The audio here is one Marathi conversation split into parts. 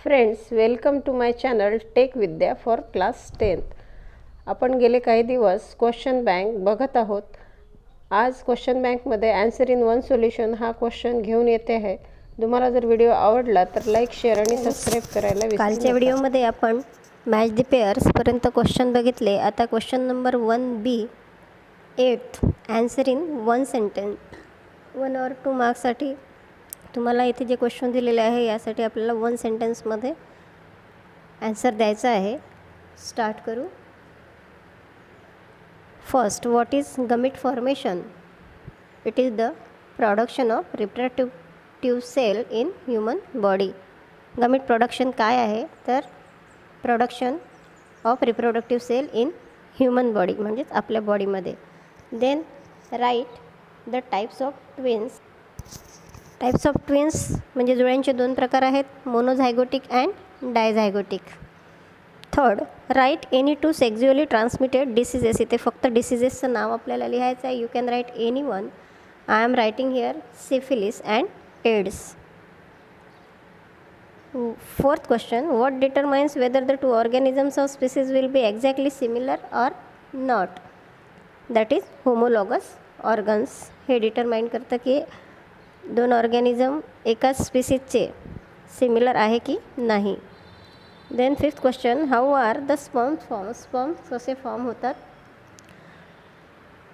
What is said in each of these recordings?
Friends, welcome to my channel tech Vidya for class 10th. आपण गेले काही दिवस क्वेश्चन बँक बघत आहोत. आज क्वेश्चन बँकमध्ये आन्सर इन वन सोल्युशन हा क्वेश्चन घेऊन येते आहे. तुम्हाला जर व्हिडिओ आवडला तर लाईक, शेअर आणि सबस्क्राईब करायला विसरू नका. कालच्या व्हिडिओमध्ये आपण मॅच द पेअर्सपर्यंत क्वेश्चन बघितले. आता question number 1B 8th answer in one sentence 1 or 2 मार्क्ससाठी तुम्हाला इथे जे क्वेश्चन दिलेले आहे यासाठी आपल्याला वन सेंटेन्समध्ये आन्सर द्यायचा आहे. स्टार्ट करू. First, what is gamete formation? It is the production of reproductive cell in human body. Gamete production काय आहे तर production of reproductive cell in human body म्हणजेच आपल्या बॉडीमध्ये. Then write the types of twins. Types of twins म्हणजे जुळ्यांचे दोन प्रकार आहेत, monozygotic and dizygotic. Third, write any two sexually transmitted diseases. इथे फक्त डिसीजेसचं नाव आपल्याला लिहायचं आहे. You can write any one. I am writing here syphilis and AIDS. Fourth question, what determines whether the two organisms or species will be exactly similar or not? That is homologous organs. हे डिटरमाइन करतं की दोन ऑर्गॅनिझम एकाच स्पीसीजचे सिमिलर आहे की नाही. Then fifth question, how are the sperms form? Sperms कसे फॉर्म होतात?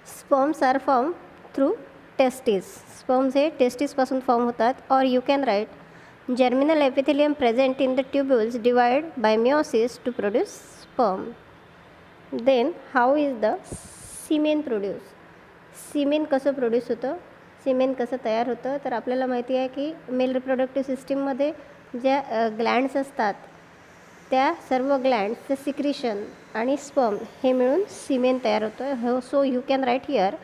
Sperms are form through testis. Sperms हे टेस्टिसपासून फॉर्म होतात. और you can write germinal epithelium present in the tubules divide by meiosis to produce sperm. Then how is the semen produced? सीमेन कसं प्रोड्यूस होतं? सीमेन कसं तयार होतं तर आपल्याला माहिती आहे की मेल रिप्रोडक्टिव्ह सिस्टीममध्ये ज्या ग्लँड्स असतात त्या सर्व ग्लँड्सचं सिक्रिशन आणि स्पर्म हे मिळून सीमेन तयार होतं. So you can write here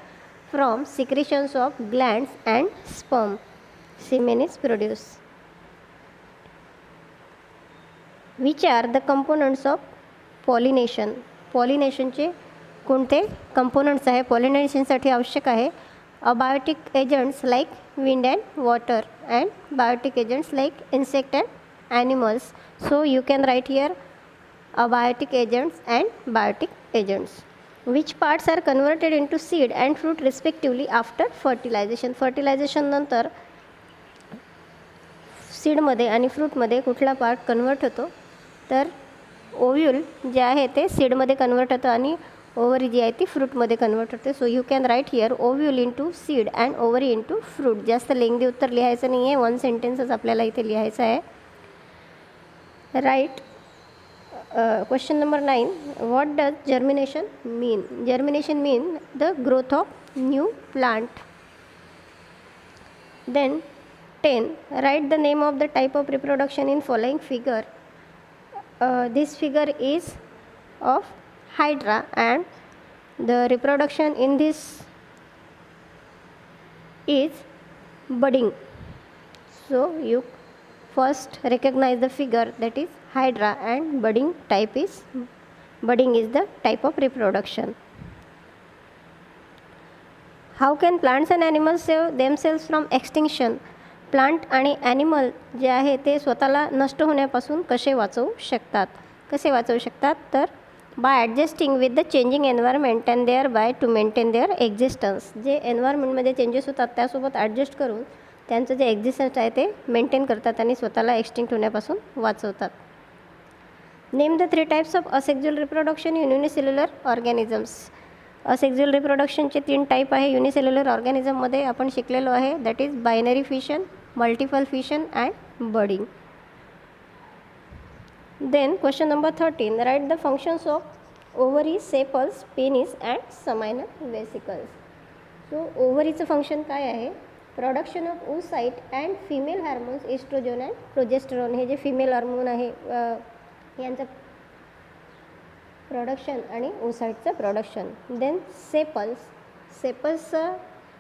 from secretions of glands and sperm semen is produce. Which are the components of pollination? पॉलिनेशनचे कोणते कंपोनंट्स आहे पॉलिनेशनसाठी आवश्यक आहे? Abiotic agents like wind and water and biotic agents like insect and animals. So you can write here abiotic agents and biotic agents. Which parts are converted into seed and fruit respectively after fertilization? Fertilization नंतर सीडमध्ये आणि फ्रूटमध्ये कुठला पार्ट कन्वर्ट होतो तर ओव्ह्यूल जे आहे ते सीडमध्ये कन्वर्ट होतं आणि ओव्हरी जी आहे ती फ्रूटमध्ये कन्वर्ट होते. So you can write here ovule into seed and ovary into fruit. जास्त लेंग्दी उत्तर लिहायचं नाही आहे, वन सेंटेन्सच आपल्याला इथे लिहायचं आहे. Write question number 9, what does germination mean? Germination mean the growth of new plant. Then 10, write the name of the type of reproduction in following figure. This figure is of hydra and the reproduction in this is budding. So you first recognize the figure, that is hydra, and budding is the type of reproduction. How can plants and animals save themselves from extinction? Plant आणि ॲनिमल जे आहे ते स्वतःला नष्ट होण्यापासून कसे वाचवू शकतात तर by adjusting with the changing environment and thereby to maintain their existence. जे एन्व्हायरमेंटमध्ये चेंजेस होतात त्यासोबत ॲडजस्ट करून त्यांचं जे एक्झिस्टन्स आहे ते मेंटेन करतात आणि स्वतःला एक्सटिंक्ट होण्यापासून वाचवतात. Name the 3 types of asexual reproduction in unicellular organisms. Asexual रिप्रोडक्शनचे 3 टाईप आहे युनिसेल्युलर ऑर्गॅनिझममध्ये आपण शिकलेलो आहे. That is binary fission, multiple fission and budding. Then question number 13, write the functions of ovary, sepals, penis and seminal vesicles. So ओव्हरीचं फंक्शन काय आहे? Production of oocyte and female hormones estrogen and progesterone. हे जे फिमेल हार्मोन आहे यांचं प्रोडक्शन आणि oocyteचं प्रोडक्शन. देन सेपल्सचं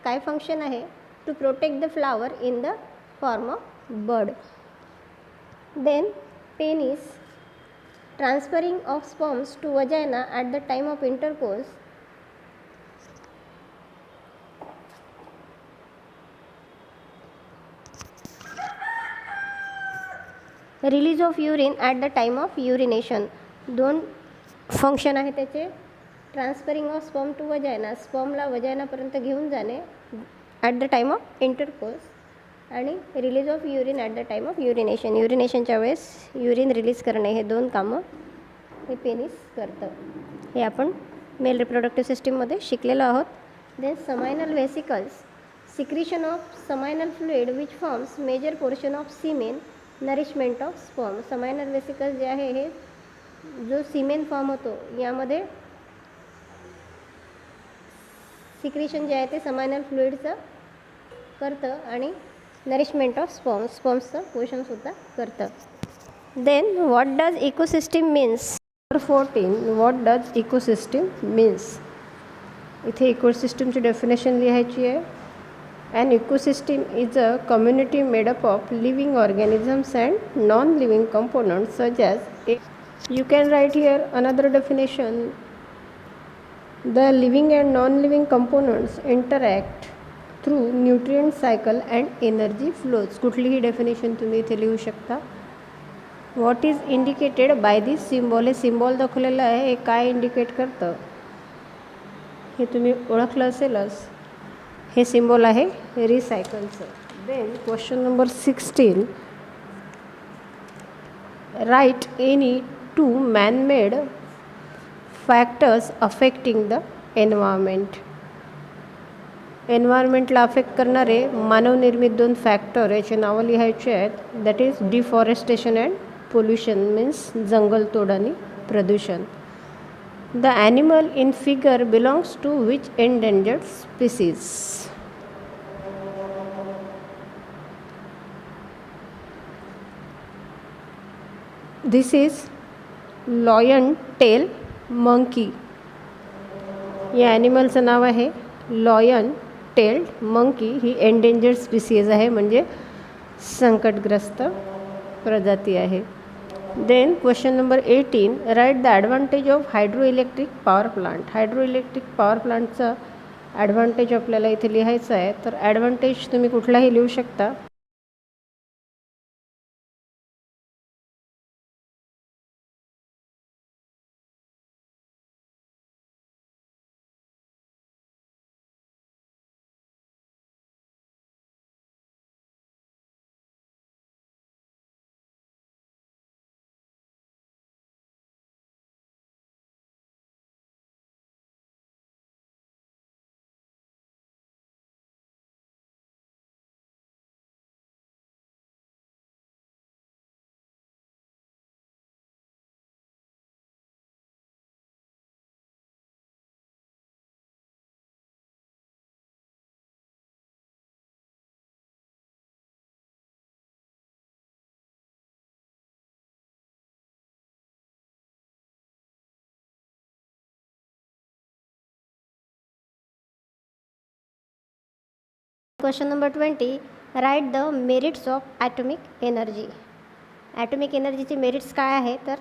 काय फंक्शन आहे? To protect the flower in the form of bud. Then penis, transferring of sperms to vagina at the time of intercourse. Release of urine at the time of urination. दोन फंक्शन आहे त्याचे. Transferring of sperm to vagina, स्पर्मला वजायनापर्यंत घेऊन जाणे at the time of intercourse, आणि release of urine at the time of urination, युरिनेशनच्या वेळेस युरिन रिलीज करणे. हे दोन कामं हे पेनिस करतं. हे आपण मेल रिप्रोडक्टिव्ह सिस्टीममध्ये शिकलेलो आहोत. Then seminal vesicles, secretion of seminal fluid which forms major portion of semen, nourishment of sperm. Seminal vesicles जे आहे हे जो सीमेन फॉर्म होतो यामध्ये सिक्रिशन जे आहे ते समायनल फ्लुइडचं करतं आणि नरिशमेंट ऑफ स्पर्म्सचं पोषणसुद्धा करतं. Then what does ecosystem means. 14 what does ecosystem means. इथे इकोसिस्टीमची डेफिनेशन लिहायची आहे. An ecosystem is a community made up of living organisms and non-living components such as you can write here another definition. The living and non-living components interact through nutrient cycle and energy flows. कुठलीही डेफिनेशन तुम्ही इथे लिहू शकता. What is indicated by this symbol. हे सिम्बॉल दाखवलेलं आहे. हे काय इंडिकेट करतं हे तुम्ही ओळखलं असेलच. हे सिम्बॉल आहे रिसायकलचं. Then question number 16. Write any 2 man made factors affecting the environment. एन्व्हायरमेंटला अफेक्ट करणारे मानवनिर्मित 2 फॅक्टर याचे नावं लिहायचे आहेत. That is deforestation and pollution, means जंगलतोड आणि प्रदूषण. The animal in figure belongs to which endangered species? This is lion tail monkey. या ॲनिमलचं नाव आहे लॉयन टेल्ड मंकी. ही एंडेंजर्ड स्पीसीज आहे, म्हणजे संकटग्रस्त प्रजाती आहे. Then question number 18. Write the advantage of hydroelectric power plant. Hydroelectric power प्लांटचा ॲडव्हान्टेज आपल्याला इथे लिहायचं आहे. तर ॲडव्हान्टेज तुम्ही कुठलाही लिहू शकता. Question number 20. Write the merits of atomic energy. Atomic एनर्जीचे मेरिट्स काय आहे, तर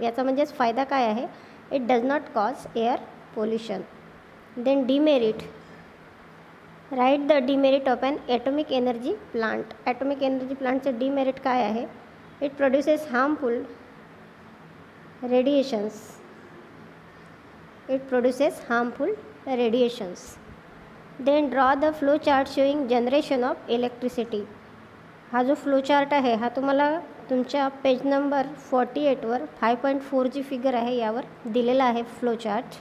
याचा म्हणजेच फायदा काय आहे. It does not cause air pollution. Then demerit. Write the demerit of an atomic energy plant. Atomic energy प्लांटचं डिमेरिट काय आहे. It produces harmful radiations. It produces harmful radiations. Then draw the flow chart showing generation of electricity. हा जो फ्लो चार्ट आहे हा तुम्हाला तुमच्या पेज नंबर 48वर 5.4 जी फिगर आहे यावर दिलेला आहे flow chart.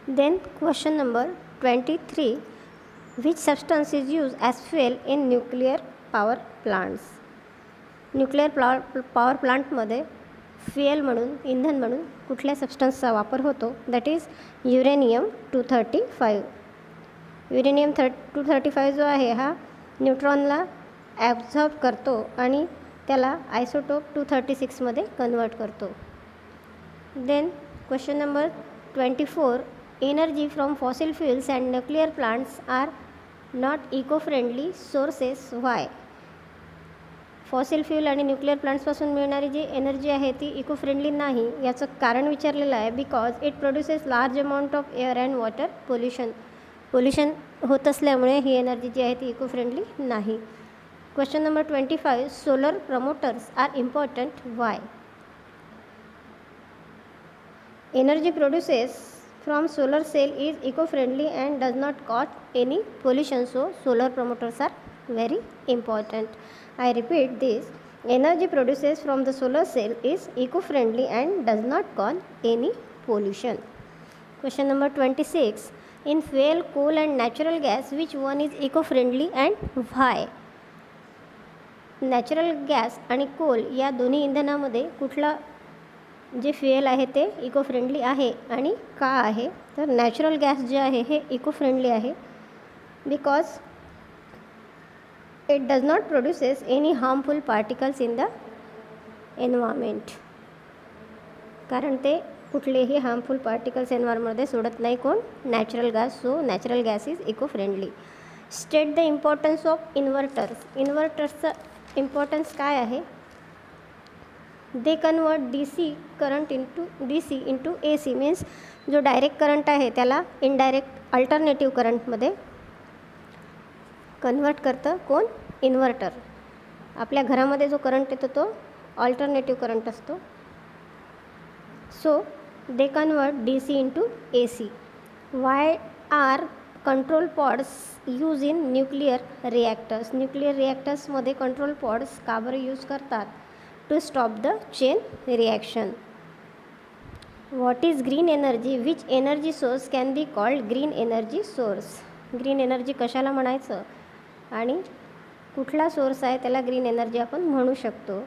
Then question number 23. Which substance is use as fuel in nuclear power plants. Nuclear power प्लांटमध्ये फ्युएल म्हणून, इंधन म्हणून कुठल्या सबस्टन्सचा वापर होतो. That is uranium 235. युरेनियम 235 जो आहे हा न्यूट्रॉनला ॲब्झॉर्ब करतो आणि त्याला आयसोटोप 236मध्ये कन्वर्ट करतो. Then question number 24. Energy from fossil fuels and nuclear plants are not eco friendly sources. Why. Fossil fuel आणि न्यूक्लिअर प्लांट्सपासून मिळणारी जी एनर्जी आहे ती इको फ्रेंडली नाही. याचं कारण विचारलेलं आहे. Because it produces large amount of air and water pollution. Pollution होत असल्यामुळे ही एनर्जी जी आहे ती इको फ्रेंडली नाही. Question number 25. Solar promoters are important. Why? Energy produces from solar cell is eco-friendly and does not cause any pollution. So solar promoters are very important. I repeat this. Energy produces from the solar cell is eco-friendly and does not cause any pollution. Question number 26. In fuel, coal and natural gas, which one is eco-friendly and why? Natural gas आणि कोल या दोन्ही इंधनामध्ये कुठला जे फ्युएल आहे ते इको फ्रेंडली आहे आणि का आहे? तर नॅचरल गॅस जे आहे हे इको फ्रेंडली आहे because it does not produces any harmful particles in the environment. कारण ते कुठलेही हार्मफुल पार्टिकल्स एन्व्हायरमेंटमध्ये सोडत नाही. कोण? Natural gas. So natural gas is eco friendly. State the importance of inverters. इन्व्हर्टर्सचं इम्पॉर्टन्स काय आहे? They convert D C into A C. Means जो डायरेक्ट करंट आहे त्याला इनडायरेक्ट अल्टरनेटिव्ह करंटमध्ये कन्वर्ट करतं. कोण? इन्व्हर्टर. आपल्या घरामध्ये जो करंट येतो तो अल्टरनेटिव्ह करंट असतो. So they convert D C into A C. Why are control pods use in nuclear reactors. न्यूक्लिअर रिॲक्टर्समध्ये कंट्रोल पॉड्स का बरं यूज करतात? To stop the chain reaction. What is green energy? Which energy source can be called green energy source. Green energy कशाला म्हणायचं आणि कुठला सोर्स आहे त्याला ग्रीन एनर्जी आपण म्हणू शकतो?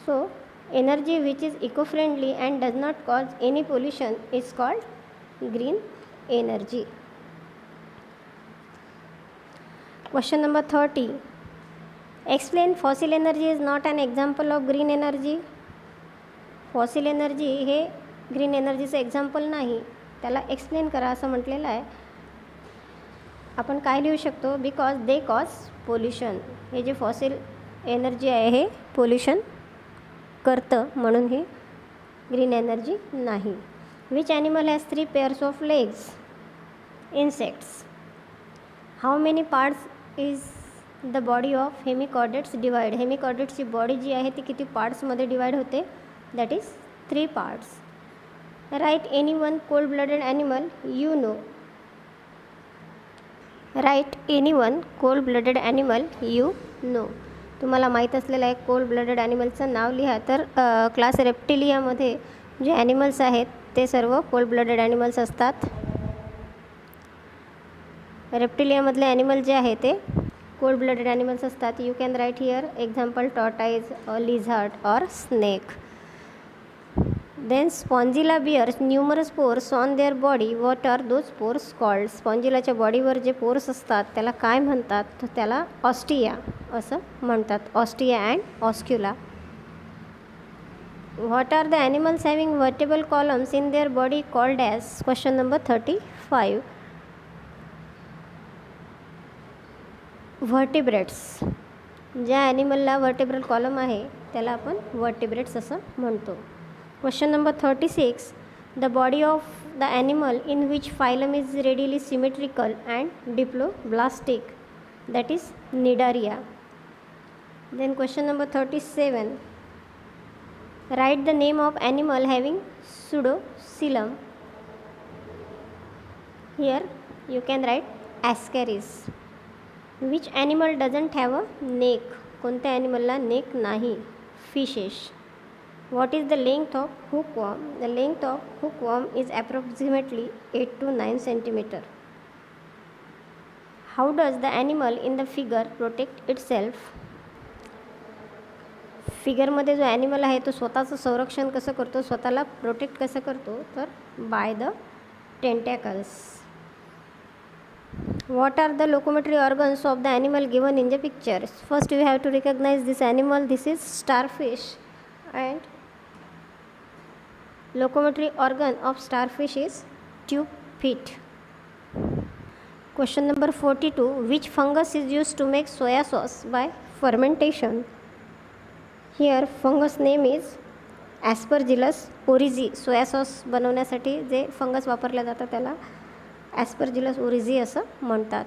So energy which is eco friendly and does not cause any pollution is called green energy. Question number 30. Explain fossil energy is not an example of green energy. Fossil energy हे ग्रीन एनर्जीचं एक्झाम्पल नाही. त्याला एक्सप्लेन करा असं म्हटलेलं आहे. आपण काय लिहू शकतो? Because they cause pollution. हे जे फॉसिल एनर्जी आहे हे पोल्युशन करतं म्हणून हे ग्रीन एनर्जी नाही. Which animal has 3 pairs of legs? Insects. How many parts is the body of hemichordates divide. हेमिकॉर्डेट्सची बॉडी जी आहे ती किती पार्ट्समध्ये डिवाइड होते? That is 3 parts. Write any one cold blooded animal you know. Write any one cold blooded animal you know. तुम्हाला माहीत असलेलं आहे कोल्ड ब्लडेड ॲनिमलचं नाव लिहा. तर क्लास रेप्टिलियामध्ये जे ॲनिमल्स आहेत ते सर्व कोल्ड ब्लडेड ॲनिमल्स असतात. रेप्टिलियामधले ॲनिमल जे आहे ते कोल्ड ब्लडेड ॲनिमल्स असतात. You can write here example tortoise, lizard or snake. Then spongilla bears numerous pores on their body. What are those pores called? स्पॉन्जिलाच्या बॉडीवर जे पोर्स असतात त्याला काय म्हणतात? तर त्याला ऑस्टिया असं म्हणतात. Ostia and oscula. What are the animals having vertebral columns in their body called as? Question number 35. Vertebrates. ज्या ॲनिमलला व्हर्टिब्रल कॉलम आहे त्याला आपण व्हर्टिब्रेट्स असं म्हणतो. Question number 36. The body of the animal in which phylum is radially symmetrical and diploblastic. That is cnidaria. Then question number 37. Write the name of animal having pseudocoelom. Here you can write ascaris. Which animal doesn't have a neck. कोणत्या ॲनिमलला नेक नाही? Fishes. What is the length of hookworm? The length of hookworm is approximately 8 to 9 centimeter. How does the animal in the figure protect itself? फिगरमध्ये जो ॲनिमल आहे तो स्वतःचं संरक्षण कसं करतो, स्वतःला प्रोटेक्ट कसं करतो? तर by the tentacles. What are the locomotory organs of the animal given in the picture? First we have to recognize this animal. This is starfish and locomotory organ of starfish is tube feet. Question number 42. Which fungus is used to make soya sauce by fermentation? Here fungus name is Aspergillus oryzae. Soya sauce बनवण्यासाठी जे फंगस वापरलं जातं त्याला ॲस्परजिलस ओरिझी असं म्हणतात.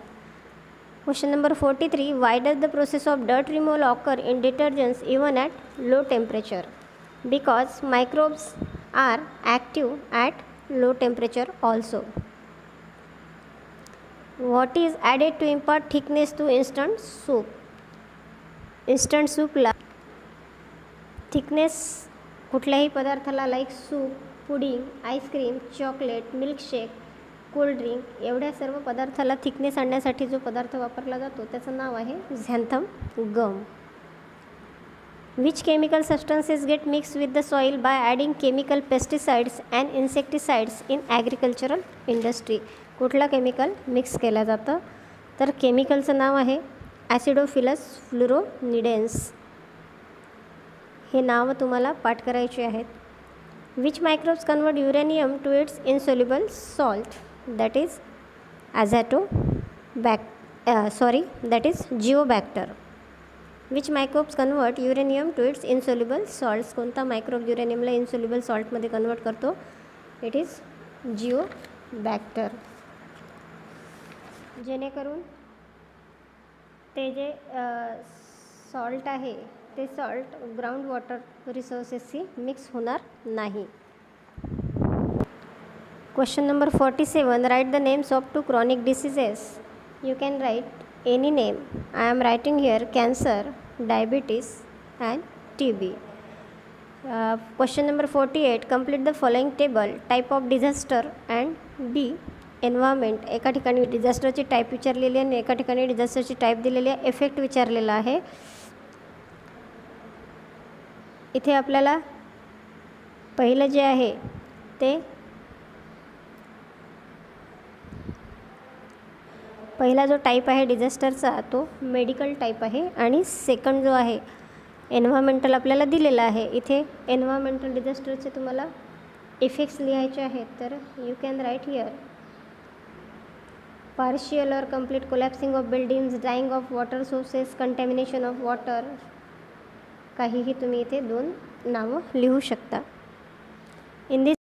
Question number 43. Why does the process of dirt removal occur in detergents even at low temperature? Because microbes are active at low temperature also. What is added to impart thickness to instant soup? Instant soup ला थिकनेस कुठल्याही पदार्थाला like soup, pudding, ice cream, chocolate, milkshake, cold drink एवढ्या सर्व पदार्थाला थिकनेस आणण्यासाठी जो पदार्थ वापरला जातो त्याचं नाव आहे xanthan gum. Which chemical substances get mix with the soil by adding chemical pesticides and insecticides in agricultural industry? कुठला केमिकल मिक्स केलं जातं? तर केमिकलचं नाव आहे ॲसिडोफिलस फ्लुरोनिडेन्स. हे नावं तुम्हाला पाठ करायची आहेत. Which microbes convert uranium to its insoluble salt? That is that is geobacter. Which microbes convert uranium to its insoluble salts? कोणता मायक्रोब युरेनियमला इनसोल्युबल सॉल्टमध्ये कन्वर्ट करतो? It is geobacter. जेणेकरून ते जे सॉल्ट आहे ते सॉल्ट ग्राउंड वॉटर रिसोर्सेसशी मिक्स होणार नाही. Question number 47. Write the names of 2 chronic diseases. You can write any name. I am writing here cancer, diabetes and TB. Question number 48. Complete the following table. Type of disaster and B. Environment. एका ठिकाणी डिझास्टरची टाईप विचारलेली आहे आणि एका ठिकाणी डिझास्टरची टाईप दिलेली आहे, इफेक्ट विचारलेला आहे. इथे आपल्याला पहिलं जे आहे ते पहिला जो टाईप आहे डिझास्टरचा तो मेडिकल टाईप आहे आणि सेकंड जो आहे एन्व्हायरमेंटल आपल्याला दिलेला आहे. इथे एन्व्हायरमेंटल डिझास्टरचे तुम्हाला इफेक्ट्स लिहायचे आहेत. तर you can write here partial और complete collapsing of buildings, dying of water sources, contamination of water. काहीही तुम्ही इथे 2 नावं लिहू शकता. In this